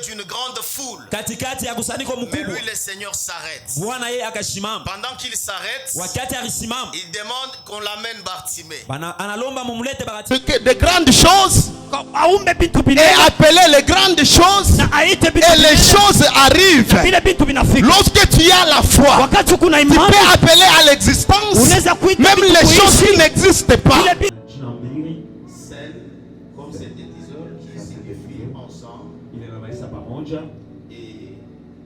d'une grande foule. Katikati ya kusanyiko Mais mkubwa. lui le Seigneur s'arrête. Bwana yeye akasimama. Pendant qu'il s'arrête, Wakati alisimama, il demande qu'on l'amène Bartimée. analomba mumlete Bartimée. De grandes choses et appeler les grandes choses et les choses arrivent. Lorsque tu as la foi, tu peux appeler à l'existence même les choses qui n'existent pas. Comme synthétiseur qui signifie ensemble et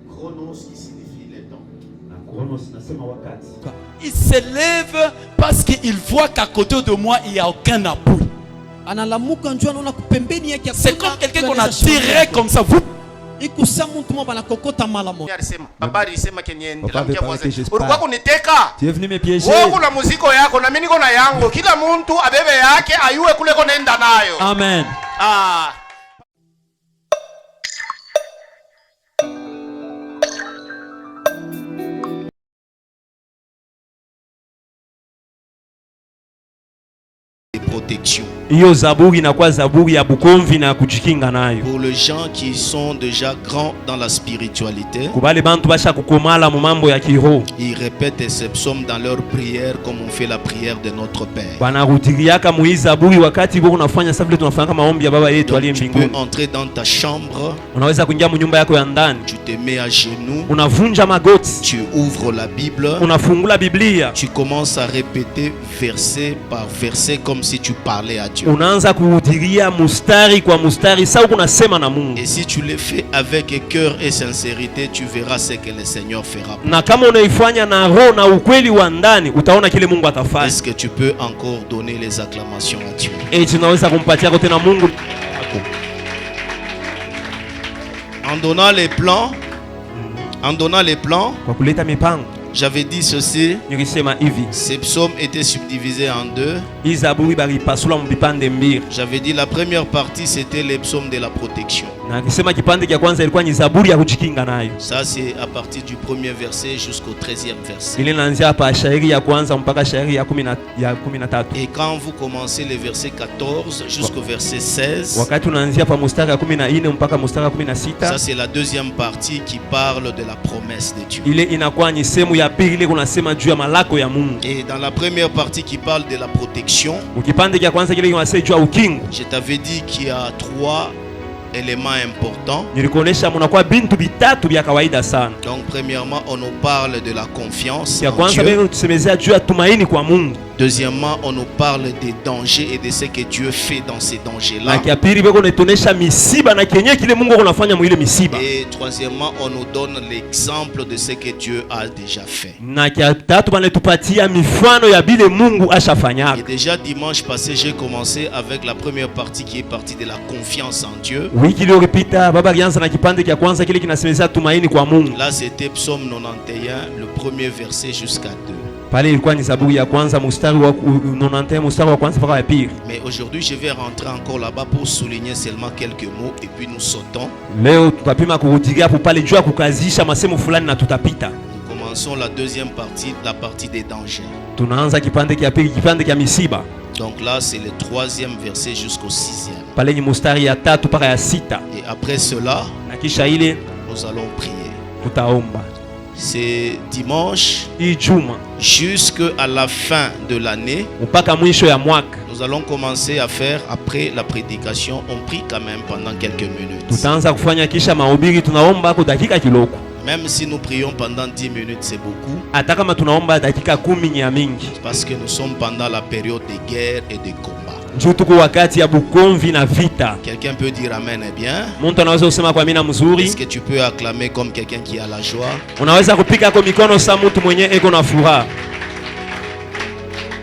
chronos qui signifie le temps. Il s'élève parce qu'il voit qu'à côté de moi il n'y a aucun appui. C'est comme quelqu'un qu'on a tiré comme ça. Vous. Tu es venu me piéger. Kuna muziko yako na mimi niko na yangu. Kila mtu abebe yake ayue kule konaenda nayo. Amen. Protection. Hiyo zaburi inakuwa zaburi ya bukomvi na kujikinga nayo. Pour les gens qui sont déjà grands dans la spiritualité, Kubale bantu basha kukomala mu mambo ya kiroho. ils répètent ces psaumes dans leur prière comme on fait la prière de notre Père. Banarudiriaka mu zaburi wakati boko unafanya sababu tunafanya maombi ya baba yetu aliye mbinguni. Tu peux entrer dans ta chambre, Unaweza kuingia mu nyumba yako ya ndani. tu te mets à genoux, Unavunja magoti. tu ouvres la Bible, Unafungula Biblia. tu commences à répéter verset par verset comme si tu parlais à Dieu. Unaanza kuhudiria mustari kwa mustari sawa unasema na Mungu. Et si tu le fais avec cœur et sincérité, tu verras ce que le Seigneur fera. Na kama unaifanya na roho na ukweli wa ndani, utaona kile Mungu atafanya. Est-ce que tu peux encore donner les acclamations à Dieu? Tunaweza kumpatia kote na Mungu. En donnant les plans, Kwa kuleta mipango. j'avais dit ceci. Nilisema hivi. Ces psaumes étaient subdivisés en deux. Zaburi bali pasula mbipande mbili. J'avais dit la première partie c'était les psaumes de la protection. Na kisema kipande cha kwanza ilikuwa ni zaburi ya kujikinga nayo. Ça c'est à partir du premier verset jusqu'au 13e verset. Ile inaanzia hapa shairi ya kwanza mpaka shairi ya 13. Et quand vous commencez le verset 14 jusqu'au verset 16, wakati unaanzia hapa mstari wa 14 mpaka mstari wa 16, ça c'est la deuxième partie qui parle de la promesse de Dieu. ile inakuwa ni sehemu ya pili ile kunasema juu ya malako ya Mungu. Et dans la première partie qui parle de la protection, ukipande cha kwanza kile kinasema juu ya ukingo. Je t'avais dit qu'il y a 3 éléments importants. Nilikuonesha mnakuwa bintu bitatu vya kawaida sana. Donc premièrement, on nous parle de la confiance ya en kwanza Dieu. tusemezea juu ya tumaini kwa Mungu. Deuxièmement, on nous parle des dangers et de ce que Dieu fait dans ces dangers-là. Na pili beko netuonesha misiba na kenye kile Mungu anafanya mu ile misiba. Et troisièmement, on nous donne l'exemple de ce que Dieu a déjà fait. Na tatu banetupatia mifano ya bile Mungu ashafanya. Et déjà dimanche passé, j'ai commencé avec la première partie qui est partie de la confiance en Dieu. Wiki iliyopita baba alianza na kipande cha kwanza kile kinasemezea tumaini kwa Mungu. Là, c'était Psaume 91, le premier verset jusqu'à 2. Pale ilikuwa ni zaburi ya kwanza mstari wa 91 mstari wa kwanza mpaka wa pili. Mais aujourd'hui, je vais rentrer encore là-bas pour souligner seulement quelques mots et puis nous sautons. Leo tutapima kurudilia hapo pale juu ya kukazisha masemo fulani na tutapita. Nous commençons la deuxième partie, la partie des dangers. Tunaanza kipande cha pili, kipande cha misiba. Donc là, c'est le 3e verset jusqu'au 6e. Pale ni mstari ya 3 mpaka ya 6. Et après cela, na kisha ile nous allons prier. Tutaomba. C'est dimanche Ijuma jusqu'à la fin de l'année. Mpaka mwisho ya mwaka. Nous allons commencer à faire après la prédication. On prie quand même pendant quelques minutes. Tutaanza kufanya kisha mahubiri, tunaomba kwa dakika kiloko. Même si nous prions pendant 10 minutes, c'est beaucoup. Hata kama tunaomba dakika 10 ni mingi. Parce que nous sommes pendant la période de guerre et de combat. Njoo tuko wakati ya bukomvi na vita. Quelqu'un peut dire amen est bien. Mtu anaweza kusema kwa mina mzuri. Est-ce que tu peux acclamer comme quelqu'un qui a la joie? Unaweza kupika kwa mikono sa mtu mwenye eko na furaha.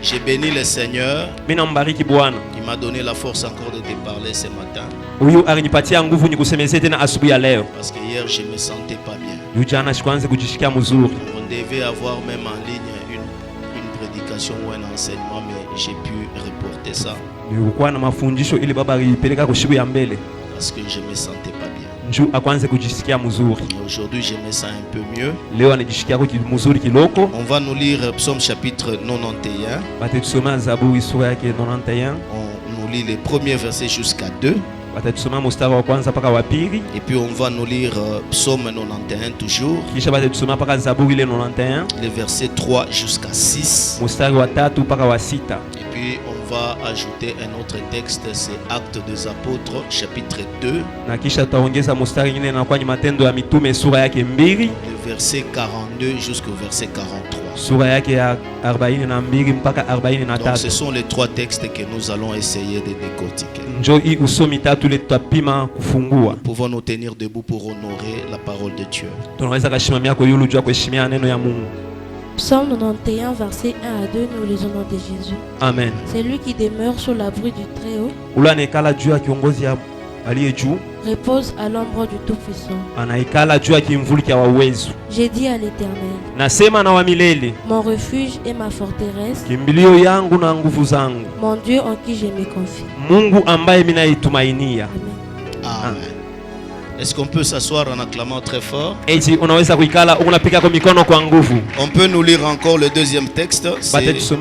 J'ai béni le Seigneur. Mimi nambariki Bwana. Il m'a donné la force encore de te parler ce matin. Huyu alinipatia nguvu nikusemezee tena asubuhi ya leo. Parce que hier je me sentais pas bien. Jana sikuanze kujishikia mzuri. On devait avoir même en ligne une prédication ou un enseignement, mais j'ai pu reporter ça. Nilikuwa na mafundisho ili baba alipeleka kushibu ya mbele. Parce que je me sentais pas bien. Njoo akwanze kujisikia mzuri. Aujourd'hui je me sens un peu mieux. Leo anajisikia mzuri kiloko. On va nous lire Psaume chapitre 91. Bate tusoma Zaburi sura yake 91. On nous lit les premiers versets jusqu'à 2. Batatusoma mstari wa kwanza mpaka wa pili. Et puis on va nous lire Psaume 91 toujours. Kisha batatusoma mpaka Zaburi ile 91. Les versets 3 jusqu'à 6. Mstari wa 3 mpaka wa 6. Et puis on va ajouter un autre texte, c'est Actes des Apôtres chapitre 2. Na kisha tutaongeza mstari nyingine na kwa Matendo ya Mitume sura yake 2. Le verset 42 jusqu'au verset 43. Sura yake ya 42 mpaka 43. Donc ce sont les trois textes que nous allons essayer de décortiquer. Njoo hii usomi tatu ile tutapima kufungua. Pouvons nous tenir debout pour honorer la parole de Dieu. Tunaweza kashimamia kwa yulu jua kuheshimia neno ya Mungu. Psaume 91, verset 1 à 2, nous lisons au nom de Jésus. Amen. C'est lui qui demeure sous l'abri du Très-Haut. Anaikala juu ya kiongozi aliye juu. Repose à l'ombre du Tout-Puissant. Anaikala juu ya kimvuli cha uwezo. J'ai dit à l'Éternel, nasema na wa milele, mon refuge et ma forteresse, kimbilio yangu na nguvu zangu, mon Dieu en qui je me confie. Mungu ambaye mimi naitumainia. Amen. Amen. Est-ce qu'on peut s'asseoir en acclamant très fort? Eti unaweza kuikala unapika kwa mikono kwa nguvu. On peut nous lire encore le deuxième texte. C'est toujours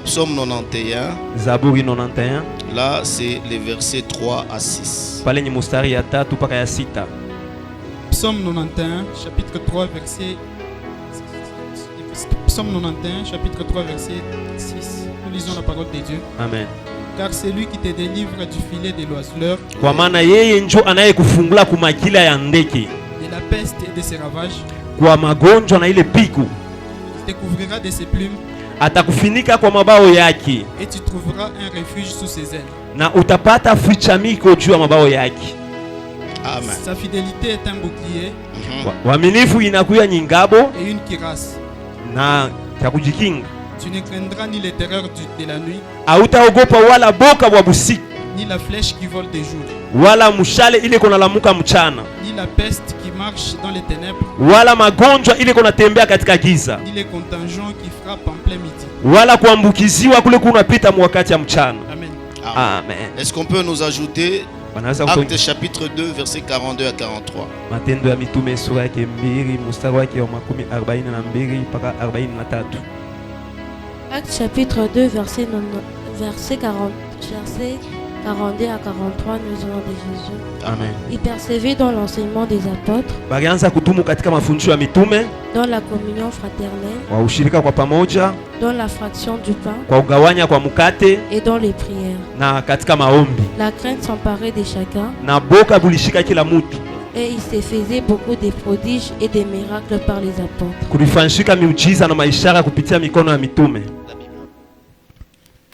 Psaume 91. Zaburi 91. Là, c'est les versets 3 à 6. Pale ni mstari ya 3 mpaka ya 6. Psaume 91, chapitre 3, verset... Psaume 91, chapitre 3, verset 6. Nous lisons la parole de Dieu. Amen. Car c'est lui qui te délivre du filet de l'oiseleur, kwa maana yeye njo anayekufungula kumakila ya ndeke, de la peste et de ses ravages, kwa magonjwa na ile piku. Il te couvrira de ses plumes, atakufinika kwa mabao yake, et tu trouveras un refuge sous ses ailes. na utapata fichamiko juu ya mabao yake. Amen. Sa fidélité est un bouclier, Waaminifu inakuya nyingabo et une cuirasse. na cha kujikinga. Tu ne craindras ni les terreurs de la nuit, Hautaogopa wala boka wa busiku, ni la flèche qui vole de jour, wala mshale ile kona lamuka mchana, ni la peste qui marche dans les ténèbres, wala magonjwa ile kona tembea katika giza, ni les contingents qui frappent en plein midi. wala kuambukiziwa kule kunapita mwakati ya mchana. Amen. Amen. Est-ce qu'on peut nous ajouter Wanaweza Actes chapitre 2 versets 42 à 43? Matendo ya Mitume sura yake 2 mstari wake wa 42 mpaka 43. Actes chapitre 2, verset 42 à 43, nous allons de Jésus. Amen. Il persévère dans l'enseignement des apôtres, Balianza kutumu katika mafundisho ya mitume, dans la communion fraternelle, kwa ushirika kwa pamoja, dans la fraction du pain kwa ugawanya kwa mkate et dans les prières. na katika maombi. La crainte s'emparait de chacun Na boka bulishika kila mtu. et il se faisait beaucoup de prodiges et de miracles par les apôtres. Kulifanyika miujiza na maishara kupitia mikono ya mitume.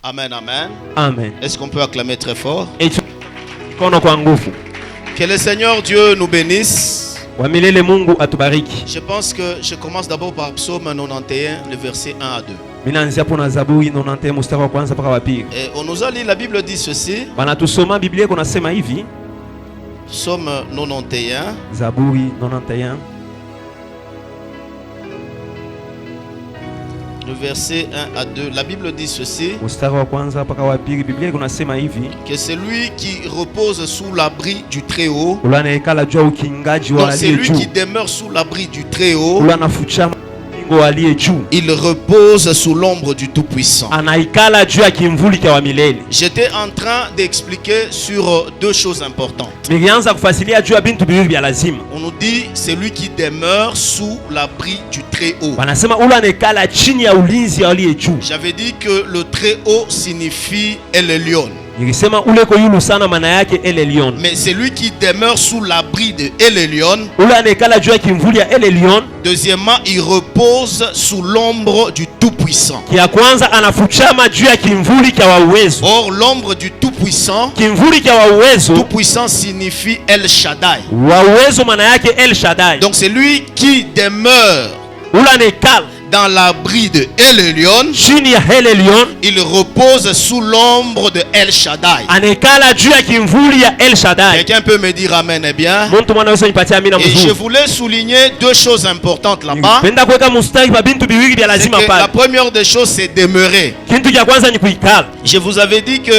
Amen, amen. Amen. Est-ce qu'on peut acclamer très fort? Mikono kwa nguvu. Que le Seigneur Dieu nous bénisse. Wa milele Mungu atubariki. Je pense que je commence d'abord par Psaume 91, le verset 1 à 2. Mimi naanzia hapo na Zaburi 91 mstari wa kwanza mpaka wa pili. Et on nous a lu, la Bible dit ceci. Banatusoma Biblia iko nasema hivi. Psaume 91. Zaburi 91. Le verset 1 à 2, la Bible dit ceci, Mstari wa kwanza mpaka wa pili Biblia iko nasema hivi. que c'est lui qui repose sous l'abri du Très-Haut. Ula naikala juu ukingaji wa Donc c'est aliye lui juu. qui demeure sous l'abri du Très-Haut. Ula nafucha mbingu wa aliye juu. Il repose sous l'ombre du Tout-Puissant. Anaikala juu ya kimvuli cha wa milele. J'étais en train d'expliquer sur deux choses importantes. Nilianza kufasilia juu ya bintu biwili vya lazima. On nous dit c'est lui qui demeure sous l'abri du Très-Haut. Wanasema ula naikala chini ya ulinzi ya aliye juu. J'avais dit que le Très-Haut signifie El Elyon. Nilisema ule ko yulu sana maana yake El Elyon. Mais c'est lui qui demeure sous l'abri de El Elyon. Ula naikala juu ya kimvuli ya El Elyon. Deuxièmement, il repose sous l'ombre du Tout-Puissant. Kia kwanza anafuchama juu ya kimvuli cha wa uwezo. Or, l'ombre du Tout-Puissant, Kimvuli cha wa uwezo, Tout-Puissant signifie El Shaddai. wa uwezo maana yake El Shaddai. Donc c'est lui qui demeure Ula naikala dans l'abri de El Elyon. chini ya El Elyon. Il repose sous l'ombre de El Shaddai. Anaikala juu ya kimvuli ya El Shaddai. Quelqu'un peut me dire amen, eh bien? Muntu mwana wewe nipatie amina Et je mzuri. voulais souligner deux choses importantes là-bas. Penda kuweka mstari pa bintu biwili vya C'est lazima que la pale. première des choses, c'est demeurer. Kintu cha kwanza ni kuikala. Je vous avais dit que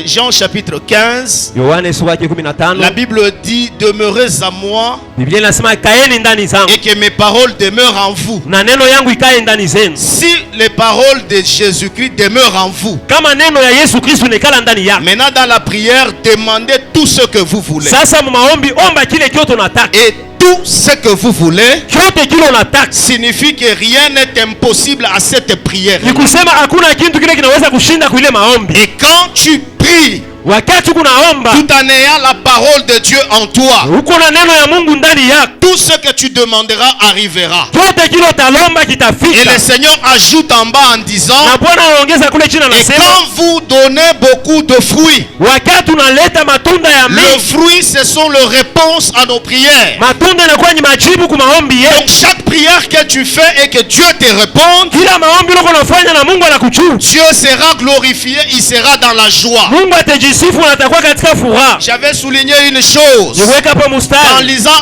Jean chapitre 15, Yohane sura ya 15. la Bible dit demeurez à moi Biblia inasema kaeni ndani zangu et que mes paroles demeurent en vous. na neno yangu ikae ndani zenu. Si les paroles de Jésus-Christ demeurent en vous, Kama neno ya Yesu Kristo inekala ndani yako, maintenant dans la prière, demandez tout ce que vous voulez. sasa maombi omba kile kyote unataka. Et tout ce que vous voulez Kyote kile unataka signifie que rien n'est impossible à cette prière. ni kusema hakuna kitu kile kinaweza kushinda kuile maombi. Et quand tu pries, Wakati kunaomba tout en ayant la parole de Dieu en toi, uko na neno ya Mungu ndani yako, tout ce que tu demanderas arrivera. kyote kile utalomba Et kitafika. le Seigneur ajoute en bas en disant, Na Bwana anaongeza kule chini et anasema, quand vous donnez beaucoup de fruits, wakati unaleta matunda ya le mingi, fruit ce sont les réponses à nos prières. matunda yanakuwa ni majibu kwa maombi Donc yetu. chaque prière que tu fais et que Dieu te réponde, Kila maombi uko unafanya na Mungu anakujibu, Dieu sera glorifié, il sera dans la joie. Mungu atajisifu na atakuwa katika furaha. J'avais souligné une chose Niweka hapo en mstari lisant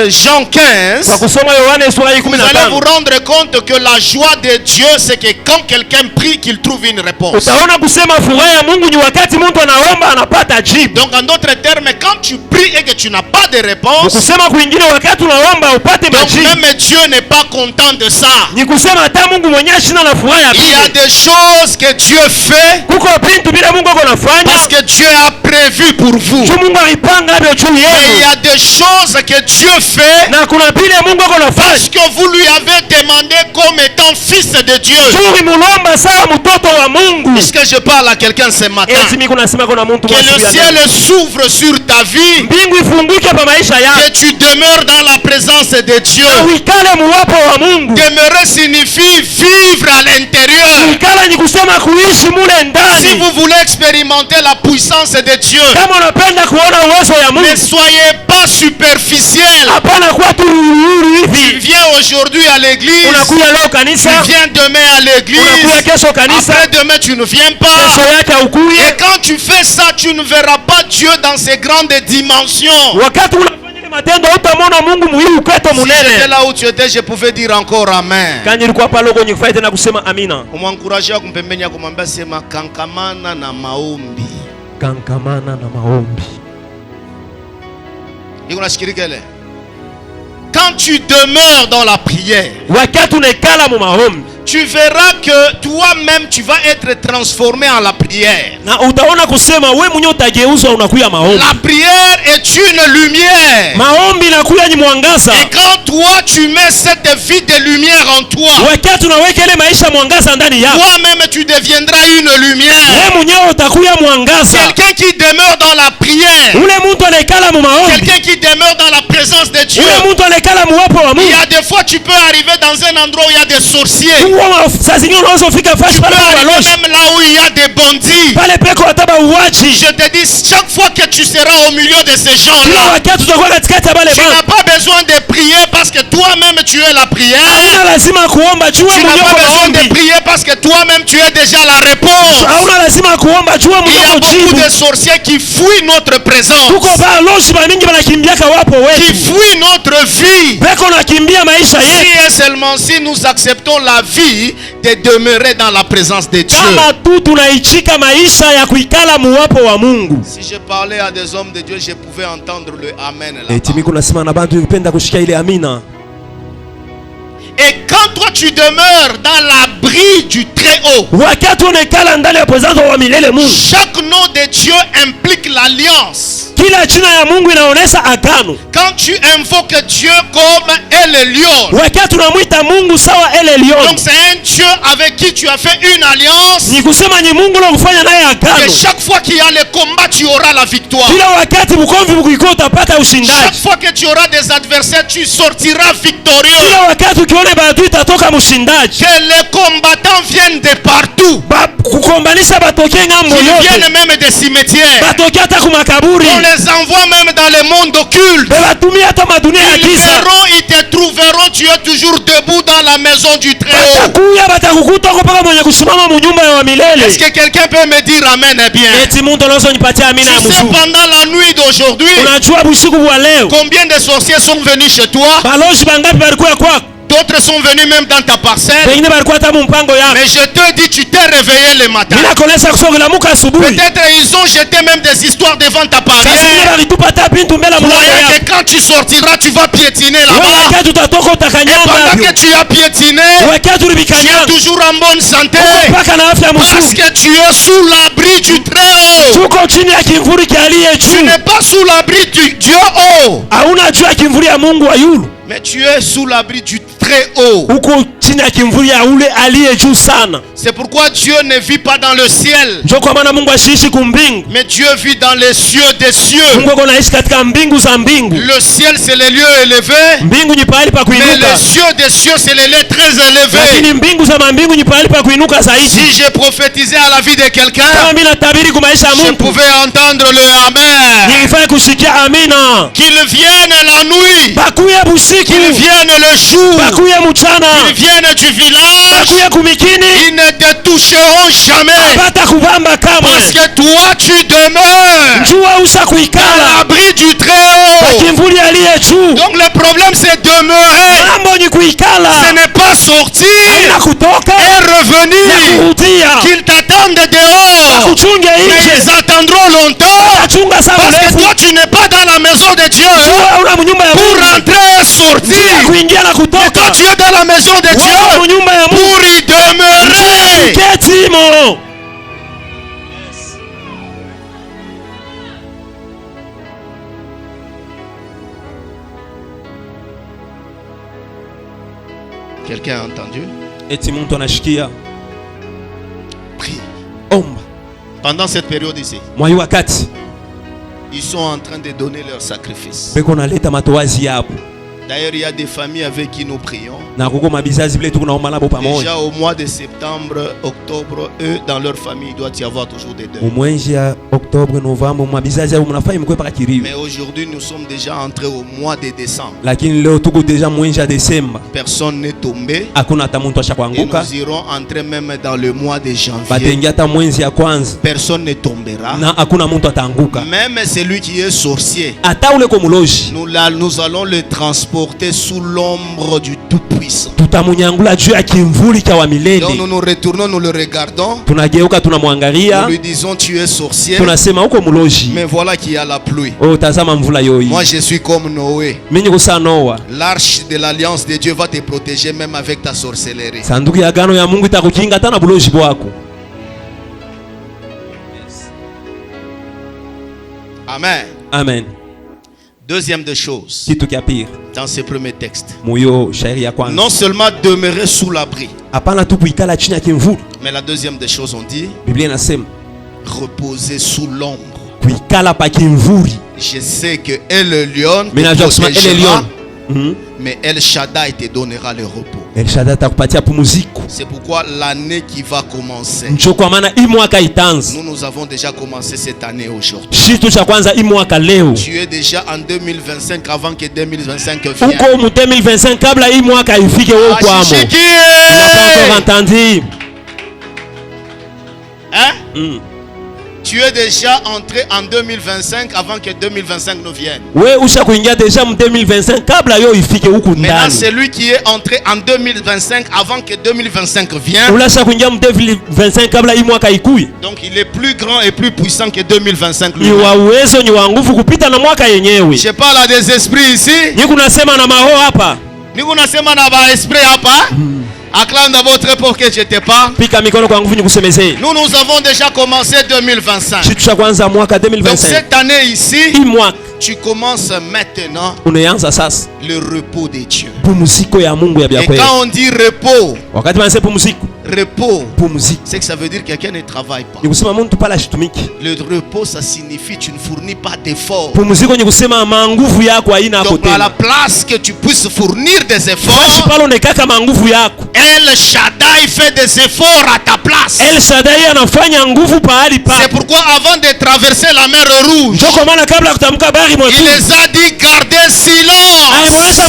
Jean 15. kwa kusoma Yohana sura ya Vous allez vous 15. rendre compte que la joie de Dieu, c'est que quand quelqu'un prie, qu'il trouve une réponse. Utaona kusema furaha ya Mungu ni wakati mtu anaomba anapata jibu. Donc en d'autres termes, quand tu pries et que tu n'as pas de réponse, Kusema kwingine wakati unaomba upate donc majibu. même Dieu n'est pas content de ça. Ni kusema hata Mungu mwenyewe shina na furaha ya Il y a vile. des choses que Dieu fait Kuko vitu bila Mungu ako nafanya. parce que Dieu a prévu pour vous. Tu Mungu alipanga hapo juu Mais il y yenu. a des choses que Dieu fait Na kuna vile Mungu ako nafanya. parce que vous lui avez demandé comme étant fils de Dieu. Turi mulomba sawa mtoto wa Mungu. Puisque je parle à quelqu'un ce matin, Eti mimi kunasema kuna mtu que le ciel s'ouvre sur ta vie, mbingu ifunguke pa maisha yako. que tu demeures dans la présence de Dieu. Uikale muwapo wa Mungu. Demeurer signifie vivre à l'intérieur. Uikala ni kusema kuishi mule Si ndani. vous voulez expérimenter la puissance de Dieu, Kama unapenda kuona uwezo ya ne Mungu, soyez pas superficiel. hapana kuwa tu Tu hivi. viens aujourd'hui à l'église, Unakuja leo tu kanisa, viens demain à l'église, unakuja kesho kanisa, après demain tu ne viens pas. kesho yake Et haukuye. quand tu fais ça, tu ne verras pas Dieu dans ses grandes dimensions. Wakati unafanya ile matendo utamwona Mungu muhimu ukweto Si j'étais munene. là où tu étais, je pouvais dire encore Amen. Kani ilikuwa pale kwenye kufanya tena kusema amina. Umwankurajia kumpembeni ya kumwambia sema kankamana na maombi. Kankamana na maombi. Iko nashikirika ile. Quand tu demeures dans la prière, Wakati unekala mu maombi, tu verras que toi-même tu vas être transformé en la prière. na utaona kusema we mwenyewe utageuzwa unakuya maombi. La prière est une lumière. Maombi inakuya ni mwangaza. Et quand toi tu mets cette vie de lumière en toi, Wakati unaweka ile maisha mwangaza ndani yako, toi-même tu deviendras une lumière. wewe mwenyewe utakuya mwangaza. Quelqu'un qui demeure dans la prière, Ule mtu anekala mu maombi, quelqu'un qui demeure dans la présence de Dieu. ule mtu anekala mu wapo wa Il Mungu. y a des fois tu peux arriver dans un endroit où il y a des sorciers. Saa zingine unaweza kufika fasi Tu peux pale kwa arriver walozi, même là où il y a des bandits. pale peko wataba uwaji. Je te dis, chaque fois que tu seras au milieu de ces Kila gens-là, wakati utakuwa katikati ya wale tu n'as watu. pas besoin de prier parce que toi-même tu es la prière. Hauna lazima kuomba, jua Tu n'as mwenyewe pas kwa besoin de maombi. prier parce que toi-même tu es déjà la réponse. Hauna lazima kuomba, jua Il y mwenyewe a beaucoup kujibu. de sorciers qui fuient notre présence, Tuko balozi ba mingi banakimbiaka wapo qui wetu. fuient notre vie. Beko nakimbia maisha Si yetu. et seulement si nous acceptons la vie de demeurer dans la présence de Dieu. Kama tu tunaichika maisha ya kuikala muwapo wa Mungu. Si je parlais à des hommes de Dieu, je pouvais entendre le Amen là-bas. Eti mimi kunasema na bantu ukipenda kushika ile amina. Et quand toi tu demeures dans l'abri du Très-Haut, Wakati unekala ndani ya presence wa milele Mungu. chaque nom de Dieu implique l'alliance. Kila jina ya Mungu inaonesha agano. Quand tu invoques Dieu comme El Lion, Wakati unamwita Mungu sawa ele lion. donc c'est un Dieu avec qui tu as fait une alliance. Ni kusema ni Mungu na kufanya naye Et agano. chaque fois qu'il y a le combat, tu auras la victoire. Kila wakati mkomvi mkiko utapata Chaque ushindaji. fois que tu auras des adversaires, tu sortiras victorieux. Kila wakati ukiona batu itatoka mshindaji. Que les combattants viennent de partout. Kukombanisha batoke ngambo Ils yote. viennent même des cimetières. Batoke hata kumakaburi. On les envoie même dans le monde occulte. Bebatumia hata madunia ya Ils giza. verront, ils te trouveront, tu es toujours debout dans la maison du Très-Haut. Batakuya batakukuta uko paka mwenye kusimama mu nyumba ya milele. Est-ce que quelqu'un peut me dire Amen eh bien? Eti muntu anaweza nipatia amina ya Tu sais, mzuri. pendant la nuit d'aujourd'hui, Unajua busiku bwa leo. combien de sorciers sont venus chez toi? Balozi bangapi balikuwa kwako? D'autres sont venus même dans ta parcelle. Mais je te dis, tu t'es réveillé le matin. Peut-être ils ont jeté même des histoires devant ta barrière. Voyez que quand tu sortiras, tu vas piétiner là-bas. Et pendant que tu as piétiné, tu es toujours en bonne santé. Parce que tu es sous l'abri du Très-Haut. Tu n'es pas sous l'abri du Dieu haut. Mais tu es sous l'abri du Très-Haut. C'est pourquoi Dieu ne vit pas dans le ciel. Mais Dieu vit dans les cieux des cieux. Le ciel c'est les lieux élevés. Mais les cieux des cieux c'est les lieux très élevés. Si j'ai prophétisé à la vie de quelqu'un, je pouvais entendre le Amen. Qu'il vienne la nuit, qu'il vienne le jour, qu'ils viennent du village, ils ne te toucheront jamais. Parce que toi tu demeures à l'abri du Très-Haut. Donc le problème c'est demeurer. Ce n'est pas sortir et revenir. Qu'ils t'attendent dehors. Mais ils attendront longtemps. Parce que toi tu n'es pas dans la maison de Dieu pour rentrer et sortir. Mais toi tu es dans la maison de Dieu pour y demeurer. Quelqu'un a entendu? Prie. Pendant cette période ici, ils sont en train de donner leur sacrifice. D'ailleurs, il y a des familles avec qui nous prions. Déjà au mois de septembre, octobre, eux, dans leur famille, il doit y avoir toujours des deuils. Mais aujourd'hui, nous sommes déjà entrés au mois de décembre. Personne n'est tombé. Et nous irons entrer même dans le mois de janvier. Personne ne tombera. Même celui qui est sorcier, nous allons le transporter sous l'ombre du Tout-Puissant. Donc nous nous retournons, nous le regardons. Nous lui disons tu es sorcier. Mais voilà qu'il y a la pluie. Moi je suis comme Noé. L'arche de l'alliance de Dieu va te protéger même avec ta sorcellerie. Amen. Amen. Deuxième des choses, dans ce premier texte, non seulement demeurer sous l'abri, mais la deuxième des choses, on dit reposer sous l'ombre. Je sais que El Lion te protégera, mais El Shaddai te donnera le repos. C'est pourquoi l'année qui va commencer, nous avons déjà commencé cette année aujourd'hui. Tu es déjà en 2025 avant que 2025 vienne. Hein? Tu es déjà entré en 2025 avant que 2025 ne vienne. Maintenant, celui qui est entré en 2025 avant que 2025 vienne, donc il est plus grand et plus puissant que 2025. Je parle à des esprits ici. Acclame d'abord très fort que je te parle. Nous avons déjà commencé 2025. Donc cette année ici, tu commences maintenant le repos de Dieu. Et quand on dit repos, c'est que ça veut dire que quelqu'un ne travaille pas. Le repos, ça signifie que tu ne fournis pas d'efforts. Donc à la place que tu puisses fournir des efforts, El Shaddai fait des efforts à ta place. C'est pourquoi avant de traverser la mer Rouge, il les a dit gardez silence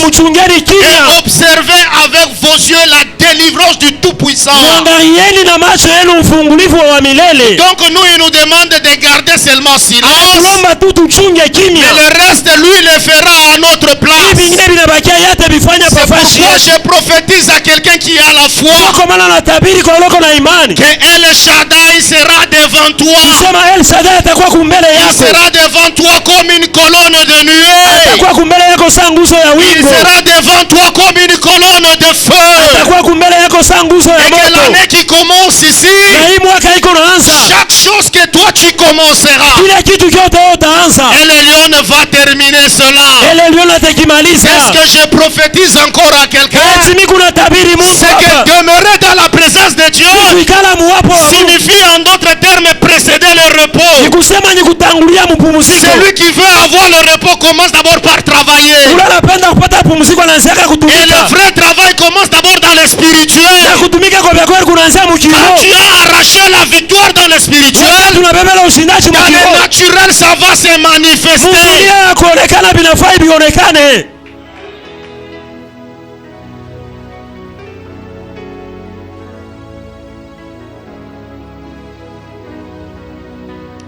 et observez avec vos yeux la délivrance du Tout-Puissant. Angalieni na macho yenu ufungulivu wa milele. Donc nous, il nous demande de garder seulement silence. Anaomba tu tuchunge kimya. Mais le reste, lui, le fera à notre place. Vingine vinabakia yate bifanya C'est pafashi. pourquoi je prophétise à quelqu'un qui a la foi Kwa maana natabiri kwa loko na imani. que El Shaddai sera devant toi. Sema El Shaddai atakuwa kumbele Il yako. sera devant toi comme une colonne de nuée. Atakuwa kumbele yako saa nguzo ya Il wingu. sera devant toi comme une colonne de feu. Atakuwa kumbele yako saa nguzo ya Et que moto. l'année qui commence ici, Na hii mwaka iko naanza. chaque chose que toi tu commenceras, Kila kitu kyote utaanza. et le lion va terminer cela. Ele liona tekimaliza. Est-ce que je prophétise encore à quelqu'un? Eti mimi kuna tabiri Mungu C'est que hapa. demeurer dans la présence de Dieu Kuikala muwapo wa Mungu. signifie en d'autres termes précéder le repos. Ni kusema ni kutangulia mpumziko. Celui qui veut avoir le repos commence d'abord par travailler. Ule anapenda kupata pumziko anaanzia Et kutumika. le vrai travail commence d'abord dans le Na spirituel. kutumika kwa kweli kunaanzia Quand mkiroho. tu as arraché la victoire dans le spirituel, Tunabebela ushindaji dans le mkiroho. naturel ça va se manifester. Muzulia ya kuonekana vinafai vionekane.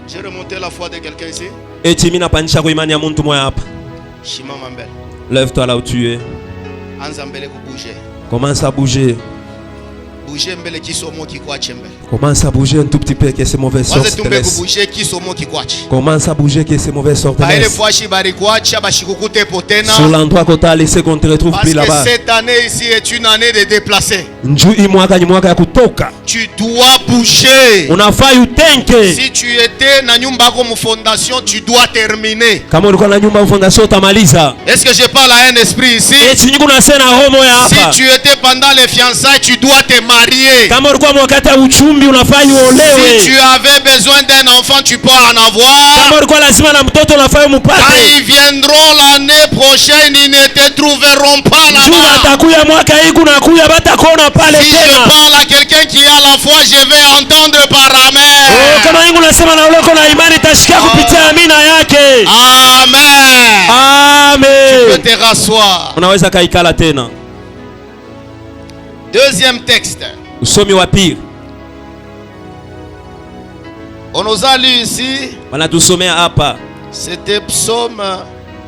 J'ai remonté la foi de quelqu'un ici. Eti mimi napandisha kwa imani ya mtu mmoja hapa. Shimama mbele. Lève-toi là où tu es. Anza mbele kubouger. Commence à bouger. Bouger mbele kisomo kikwache mbele. Commence à bouger un tout petit peu que ces mauvaises sortes Waze te tumbe laissent. kubouger kisomo kikwache. Commence à bouger que ces mauvaises sortes te Ba ile laissent. fwashi bari kwacha bashikukute potena. Sur l'endroit qu'on t'a laissé qu'on te retrouve Parce plus que là-bas. cette année ici est une année de déplacer. Njoo hii mwaka ni mwaka ya kutoka. Tu dois bouger. Unafai utenke. Si tu étais na nyumba yako mu fondation, tu dois terminer. Kama ulikuwa na nyumba fondation utamaliza. Est-ce que je parle à un esprit ici? Eti nyinyi kuna sena homo ya Si hapa. tu étais pendant les fiançailles, tu dois te marier. Kama ulikuwa wakati wa uchumbi unafai Si uolewe. tu avais besoin d'un enfant, tu peux en avoir. Kama ulikuwa lazima na mtoto unafai Quand umupate. ils viendront l'année prochaine, ils ne te trouveront pas Njoo là-bas. atakuya mwaka hii kuna kuya batakuona pale Si je tena. parle à quelqu'un qui a la foi, je vais entendre par Oh, amen. kama yingu nasema na uleko na imani tashikia kupitia amina yake. Amen. Tu peux Amen. te rasseoir. Unaweza kaikala tena. Deuxième texte. Usomi wa pili. On nous a lu ici. Wanatusomea hapa. C'était Psaume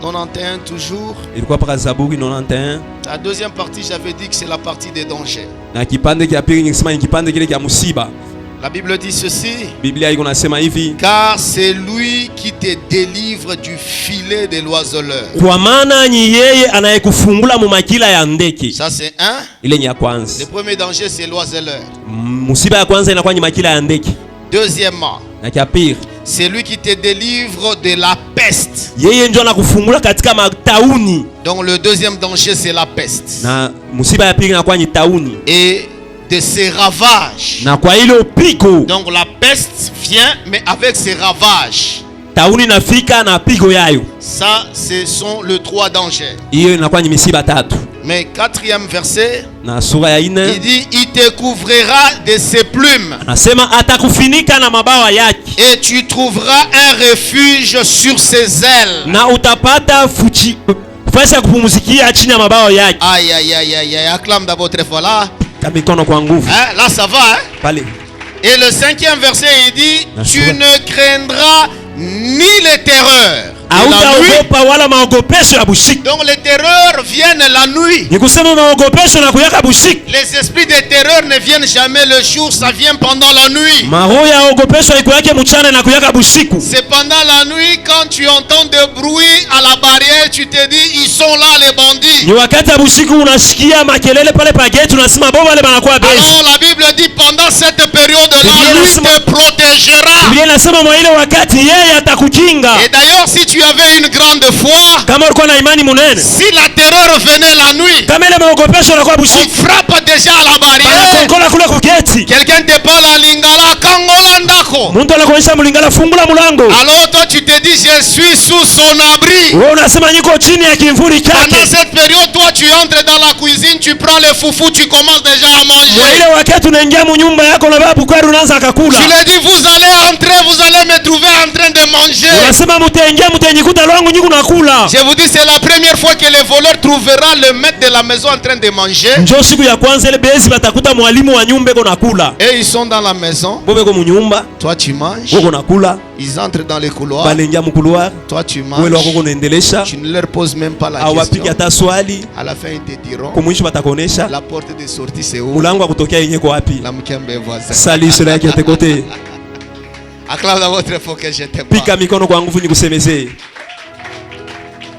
91 toujours. Ilikuwa paka Zaburi 91. La deuxième partie, j'avais dit que c'est la partie des dangers. Na kipande kia pili nikisema ni kipande kile kia musiba. La Bible dit ceci. Biblia iko nasema hivi. Car c'est lui qui te délivre du filet de l'oiseleur. Kwa maana ni yeye anayekufungula mu makila ya ndeke. Ça c'est un. Ile ni ya Le kwanza. premier danger c'est l'oiseleur. Musiba ya kwanza inakuwa ni makila ya ndeke. Deuxièmement, Na kia pili, c'est lui qui te délivre de la peste. yeye ndio anakufungula katika matauni. Donc le deuxième danger c'est la peste. Na musiba ya pili inakuwa ni tauni. Et de ses ravages. Na kwa ile pigo, Donc la peste vient mais avec ses ravages. tauni nafika na pigo yayo. Ça, ce sont les trois dangers. Hiyo inakuwa ni misiba tatu. Mais quatrième verset, Na sura ya il 4 dit, il te couvrira de ses plumes anasema atakufinika na mabawa yake. et tu trouveras un refuge sur ses ailes. Na utapata fasi ya kupumzikia chini ya mabawa yake. Aïe, aïe, aïe, aïe, aïe, acclame d'abord très fort là. Kwa mikono kwa nguvu. Hein, là, ça va. Hein? Pale. Et le cinquième verset, il dit, Ah, tu ça va. ne craindras ni les terreurs de la nuit. Hautaogopa wala maogopesho ya busiku. Donc les terreurs viennent la nuit. Ni kusema maogopesho na kuyaka busiku. Les esprits de terreur ne viennent jamais le jour, ça vient pendant la nuit. Maroho ya ogopesho iko yake mchana na kuyaka busiku. C'est pendant la nuit quand tu entends de bruit à la barrière, tu te dis, ils sont là les bandits. Ni wakati ya busiku unasikia makelele pale pa gate unasema bobo wale banakuwa bezi. Alors la Bible dit pendant cette période-là, Biblia lui inasema- te protégera. Biblia inasema mwa ile wakati yeye atakukinga. Et d'ailleurs, si tu avais une grande foi, Kama ulikuwa na imani munene. si la terreur venait la nuit, Kama ile maogopesho yanakuwa on busiku. frappe déjà à la barrière. Banakongola kule kugeti. Quelqu'un te parle à Lingala, Kangola Ndako. mulyango. Muntu anakuonyesha mlingala, fungula mlango. Alors toi tu te dis je suis sous son abri. Wewe unasema niko chini ya kimvuli chake. Pendant cette période toi tu entres dans la cuisine, tu prends le foufou, tu commences déjà à manger. Wa ile wakati unaingia mnyumba yako na babu kwari unaanza akakula. Tu lui dis vous allez entrer, vous allez me trouver en train de manger. Unasema mtaingia mtajikuta lwangu nyingi unakula. Je vous dis c'est la première fois que le voleur trouvera le maître de la maison en train de manger. Njoo siku ya kwanza ile bezi batakuta mwalimu wa nyumba iko nakula. Et ils sont dans la maison. Bobe ko mnyumba. Toi tu manges. Uko nakula. Ils entrent dans les couloirs. Balengia mkuluar. Toi tu manges. Wewe wako unaendelesha. Tu ne leur poses même pas la Awapiki question. hata swali. À la fin ils te diront. Kumwisho batakonesha. La porte de sortie c'est où? Mulango wa kutokea yenye kwa wapi? La mkembe voisin. Sali sura yake yote kote. Acclame dans votre foi que je t'aime. Pika mikono kwa nguvu nikusemezee.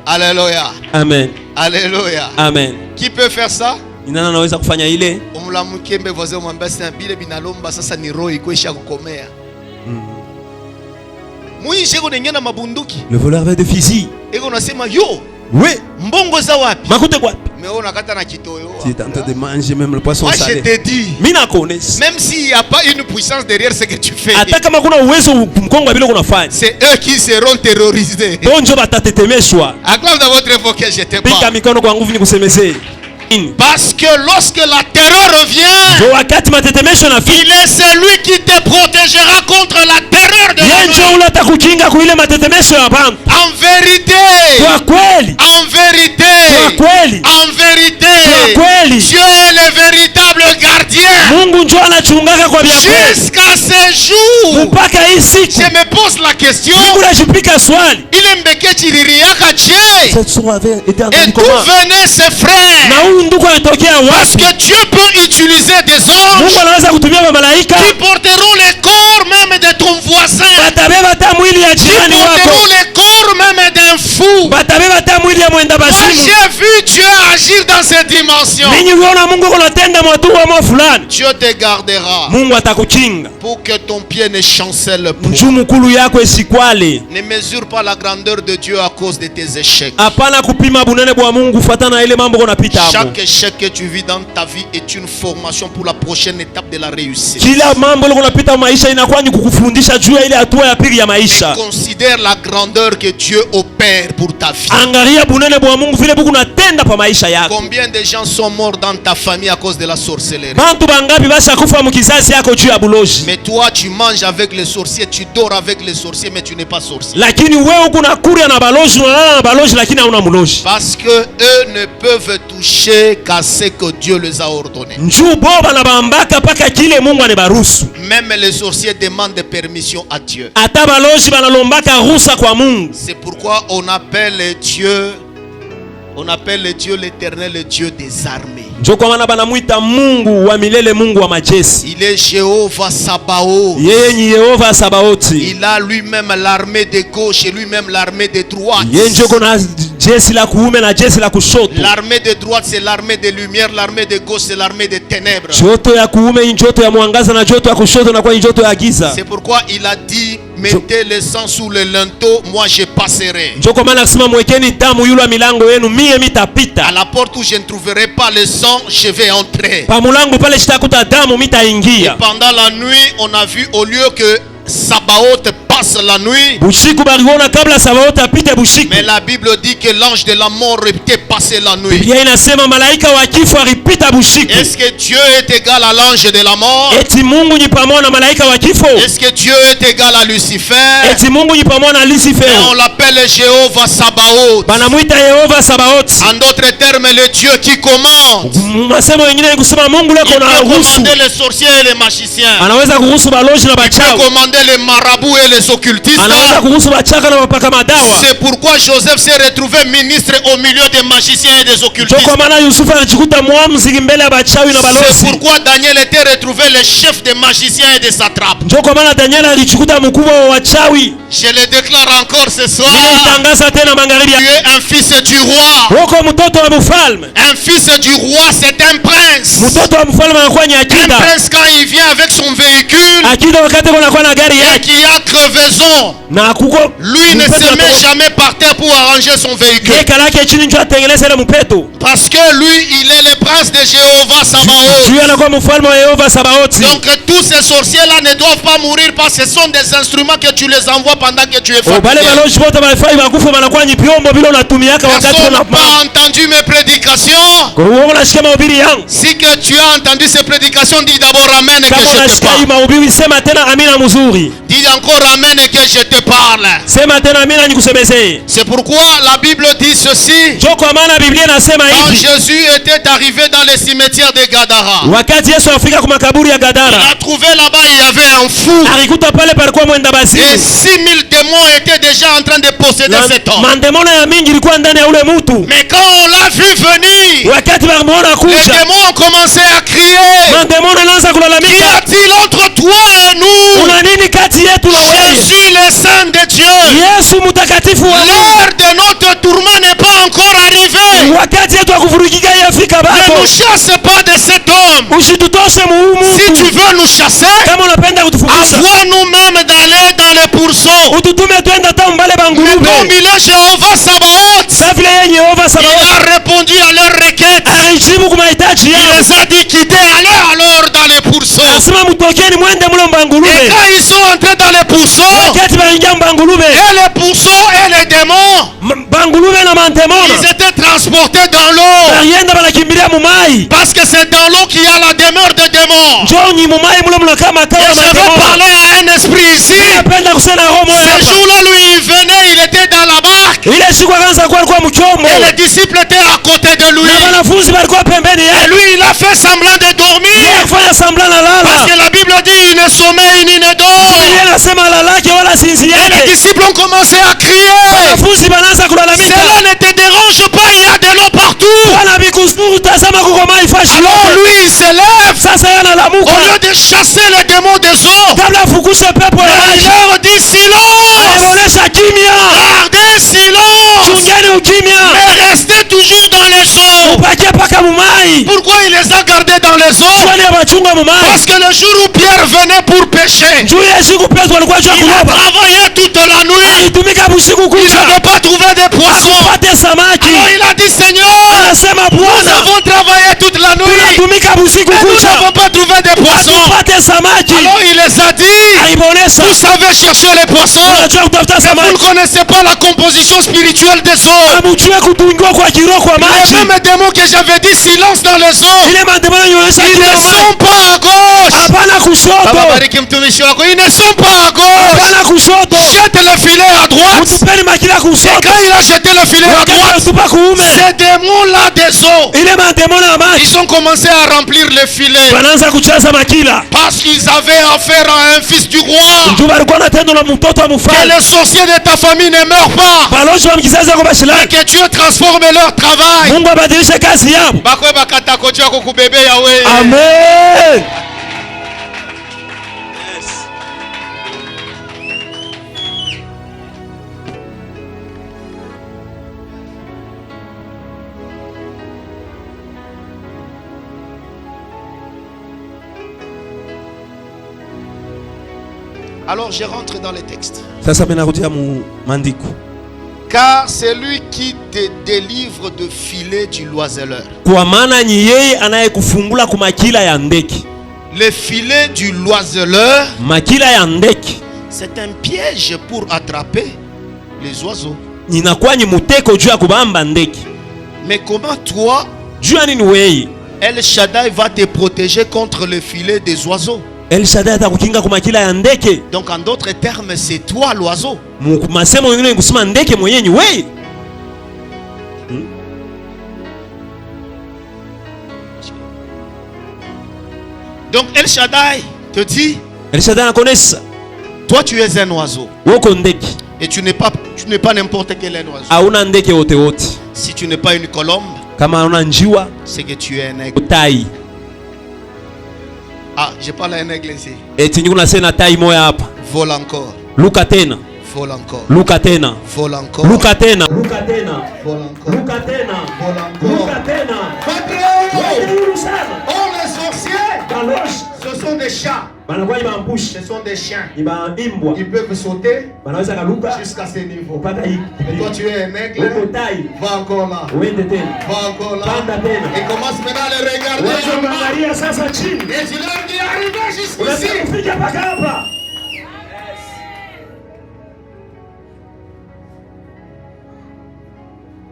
Alléluia. Amen. Alléluia. Amen. Qui peut faire ça? Ni nani anaweza kufanya ile? Umla mkembe voisin mwambia sina bile binalomba sasa ni roho iko isha kukomea. Mwisho iko nengena mabunduki. Le voleur avait des fusils. Iko nasema yo. Oui. Mbongo za wapi? Makute kwa wapi? Meona kata na kitoyo. Tu es en train de manger même le poisson Moi salé. je te dis. Mina connais. Même s'il n'y a pas une puissance derrière ce que tu fais. Hata kama kuna uwezo mkongo bila kunafanya. C'est eux qui seront terrorisés. Bonjo batatetemeshwa. Acclame dans votre foi que je t'aime. Pika mikono kwa nguvu nikusemezee. Parce que lorsque la terreur revient, wakati matetemesho na il est celui qui te protégera contre la terreur de la nuit. ule atakukinga kwa ile matetemesho ya bantu. En vérité, kwa kweli, en vérité, kwa kweli, en vérité, kwa kweli, Dieu est le véritable gardien. Mungu njoo anachungaka kwa vya kweli. Jusqu'à ce jour, mpaka hii siku, je me pose la question. Mungu anajipika swali. Il est mbeke chiririaka che. Cette soirée avait été Et entendue d'où comment? venaient ses frères? Parce que Dieu peut utiliser des anges qui porteront les corps même de ton voisin, qui porteront les corps même d'un fou. Moi j'ai vu Dieu agir dans cette dimension. Dieu te gardera pour que ton pied ne chancelle pas. Ne mesure pas la grandeur de Dieu à cause de tes échecs. Chaque échec que tu vis dans ta vie est une formation pour la prochaine étape de la réussite. Considère la grandeur que Dieu opère pour ta vie. Combien de gens sont morts dans ta famille à cause de la sorcellerie? Mais toi tu manges avec les sorciers, tu dors avec les sorciers, mais tu n'es pas sorcier. Parce que eux ne peuvent toucher qu'à ce que Dieu les a ordonné. Même les sorciers demandent permission à Dieu. C'est pourquoi on appelle Dieu l'Éternel, le Dieu des armées. Il est Jéhovah Sabaoth. Il a lui-même l'armée de gauche et lui-même l'armée de droite. L'armée de droite c'est l'armée de lumière, l'armée de gauche c'est l'armée des ténèbres. C'est pourquoi il a dit mettez le sang sous le linteau, moi je passerai. À la porte où je ne trouverai pas le sang, je vais entrer. Et pendant la nuit, on a vu au lieu que Sabaoth passe la nuit, mais la Bible dit que l'ange de la mort était passé la nuit. Est-ce que Dieu est égal à l'ange de la mort? Est-ce que Dieu est égal à Lucifer? Et on l'appelle Jéhovah Sabaoth. En d'autres termes, le Dieu qui commande. Il peut commander les sorciers et les magiciens. Il peut commander les marabouts et les occultistes. C'est pourquoi Joseph s'est retrouvé ministre au milieu des magiciens et des occultistes. C'est pourquoi Daniel était retrouvé le chef des magiciens et des satrapes. Je le déclare encore ce soir. Tu es un fils du roi. Un fils du roi, c'est un prince. Un prince quand il vient avec son véhicule, gari et yake qu'il y a crevaison, na kuko lui ne se met jamais par terre pour arranger son véhicule. yekalake chini njo atengeneze ile mpeto Parce que lui, il est le prince de Jéhovah Sabaoth. juu anakuwa mfalme wa Yehova Sabaothi. Donc tous ces sorciers-là ne doivent pas mourir parce que ce sont des instruments que tu les envoies pendant que tu es bale fatigué. baloji bote balifai bakufa banakuwa ni vyombo vile unatumiaka wakati Personne n'a una pas entendu mes prédications. kwa hiyo unasikia mahubiri yangu. Si que tu as entendu ces prédications, dis d'abord amen et que Kama je te unasikia hii parle. mahubiri sema tena amina mzuri. Dis encore amen et que je te parle. Sema tena amina nikusemezee. C'est pourquoi la Bible dit ceci. Jo kwa maana Biblia inasema Quand hivi. Jésus était arrivé dans le cimetière de Gadara, Wakati Yesu afika kwa makaburi ya il Gadara, a trouvé là-bas, il y avait un fou. alikuta pale palikuwa mwenda Et bazimu. 6000 démons étaient déjà en train de posséder cet homme. Mandemono ya mingi ilikuwa ndani ya ule mtu. Mais quand on l'a vu venir, Wakati walimuona les kuja, démons ont commencé à crier. mandemono anaanza Qu'y kulalamika, a-t-il entre toi et nous? una nini kati yetu na wewe? Jésus le Saint de Dieu. Yesu mtakatifu wa Mungu. L'heure de notre tourment n'est pas encore arrivée. Wakati yetu wa kuvurugika yafika Ne bado. nous chasse pas de cet homme. Usitutoshe muhumu. Si tu veux nous chasser, Kama unapenda kutufukuza, envoie nous-mêmes d'aller dans les pourceaux. ututume twenda hata mbale Mais bangurube. comme il est Jéhovah Sabaoth, Sa vile yeye Yehova il Sabaothi a répondu à leur requête. alijibu kwa mahitaji Il yao. les a dit quittez, allez alors dans les pourceaux. Asema mtokeni mwende mule Et mbangurube. quand ils sont entrés dans les pourceaux, Wakati baingia mbangurube, et les pourceaux et les démons, bangurube na mantemona ils étaient transportés dans l'eau. balienda banakimbilia mumai. Parce que c'est dans l'eau qu'il y a la demeure des démons. Njoni mumai mule mnakaa makao Et ya je vais mantemona. parler à un esprit ici. Napenda kusema roho moja Ce hapa. jour-là, lui, il venait, il était dans la barque. Ile siku akaanza kuwa alikuwa mchombo. Et les disciples étaient à côté de lui. Na wanafunzi walikuwa pembeni Et yake. lui, il a fait semblant de dormir. Yeye kufanya sambla na Parce lala. que la Bible dit, il ne sommeille ni ne dort. Biblia inasema lalake wala sinzi Et les yake. disciples ont commencé à crier. Wanafunzi wanaanza kulalamika. Cela ne te dérange pas, il y a de l'eau partout. Bwana bikusuru tazama kuko mai fashi. Alors lui, il se lève. Sasa yeye Au analamuka. lieu de chasser les démons des eaux, Kabla afukushe pepo ya il maji. leur dit silence. Anaonesha kimya. Gardez silence. Chungeni ukimya. Mais restez toujours dans les eaux. Upakie paka mumai. Pourquoi il les a gardés dans les eaux? Kwani abachunga mumai. Parce que le jour où Pierre venait pour pêcher, Juu ya siku Petro alikuwa jua il a kuloba. travaillé toute la nuit. Alitumika busiku Il kucha. n'avait pas trouvé de poissons. Akupate samaki. Alors il a dit Seigneur, Anasema nous Bwana, avons travaillé toute la nuit. tunatumika busiku Mais nous kucha. n'avons pas trouvé de poissons. Akupate samaki. Alors il les a dit, Alibonesha. vous savez chercher les poissons. Unajua kutafuta Vous ne samaki. connaissez pas la composition spirituelle des eaux. Amujue kutungiwa kwa kiroho kwa Les maji. mêmes démons que j'avais dit silence dans les eaux, Ile mandemano yonyesha ils ne kimya. sont pas à gauche. Hapana Baba kushoto. bariki mtumishi wako. Ils ne sont pas à gauche. Hapana kushoto. Jette le filet à droite. Utupeni makila Et kushoto. quand il a jeté le filet à Wakati droite, utupa kuume. ces démons-là des eaux, Ile mandemano ya maji. ils ont commencé à remplir les filets. Wanaanza kucheza makila. Parce qu'ils avaient affaire à un fils du roi. Juu walikuwa na tendo na mtoto wa Que mfalme. les sorciers de ta famille ne meurent pas. Balozi wa mkizazi wako Et bashilaki. que Dieu transforme leur travail. Mungu abadilishe kazi yao. Bakwe bakata kochi yako kubebe yawe. Amen. Alors je rentre dans les textes. Sasa mimi narudia mu maandiko. Car c'est lui qui te délivre de filet du loiseleur. Kwa maana ni yeye anayekufungula kwa makila ya ndeki. Le filet du loiseleur, Makila ya ndeki c'est un piège pour attraper les oiseaux. inakuwa ni muteko juu ya kubamba ndeki. Mais comment toi, Juu ya nini wewe? El Shaddai va te protéger contre le filet des oiseaux? El Shaddai atakukinga kwa makila ya ndeke. Donc en d'autres termes, c'est toi l'oiseau. Masemo mengine ni kusema ndeke mwenyewe ni wewe. Donc El Shaddai te dit, El Shaddai anakonesa toi tu es un oiseau. woko ndeki. Et tu n'es pas n'importe quel oiseau. Hauna ndeke wote wote. Si tu n'es pas une colombe, Kama hauna njiwa, c'est que tu es un aigle. tai. Ah, je parle à un aigle ici. Eti nyingi unasema tai moya hapa. Vole encore. Luka tena. Vole encore. Luka tena. Vole encore. Luka tena. Vole encore. Luka tena. Vole encore. Luka tena. Oh les sorciers! Ce sont des chats. Ce sont des chiens. Ils peuvent sauter jusqu'à ce niveau. Et toi, tu es un aigle. Va encore là. Va encore là. Et commence maintenant à les regarder. Et tu leur dis, arrivez jusqu'ici.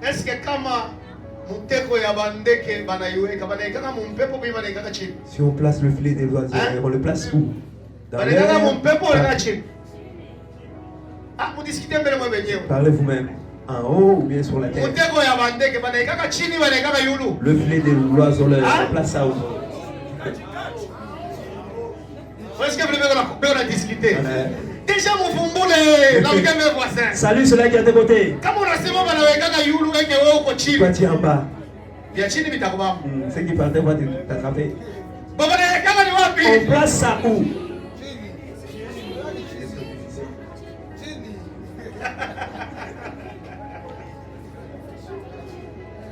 Est-ce que kama muteko ya bandeke banaiweka banaikaka mumpepo bi banaikaka chini? Si on place le filet des oiseaux, on le place où? Banaikaka mumpepo wala chini? Ah, vous discutez mbele mwa benyewe. Parlez vous-même. En haut ou bien sur la terre? Muteko ya bandeke banaikaka chini banaikaka yulu. Le filet des oiseaux, on place ça où? Est-ce que vous voulez discuter? Déjà mon fumboule, la mes voisins. Salut ceux-là qui à tes côtés. Comme on a seulement banaweka yulu eke wewe uko chini. Toi tu es en bas. Via chini bitakuba. Ceux qui partaient vont t'attraper. Baba na kama ni wapi? On place ça où?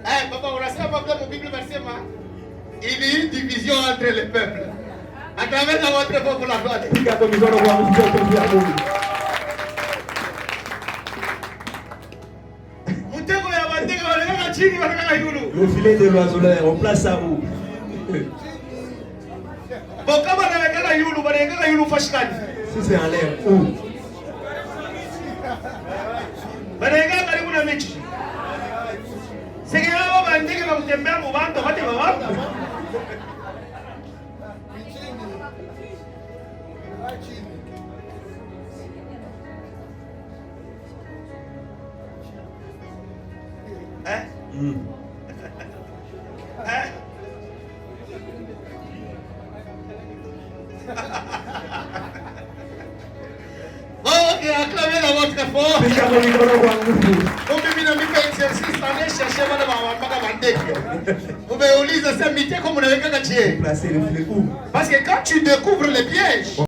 Eh papa, on a ça dans mon Bible versement. Il y a une division entre les peuples. À travers votre population. Le filet de l'oiseau, on place ça où? Si c'est en l'air, où? Hein? Hein? Ok, acclamez la votre fort. Vous pouvez uliza ça, comme on avait placer le filet où? Parce que quand tu découvres les pièges,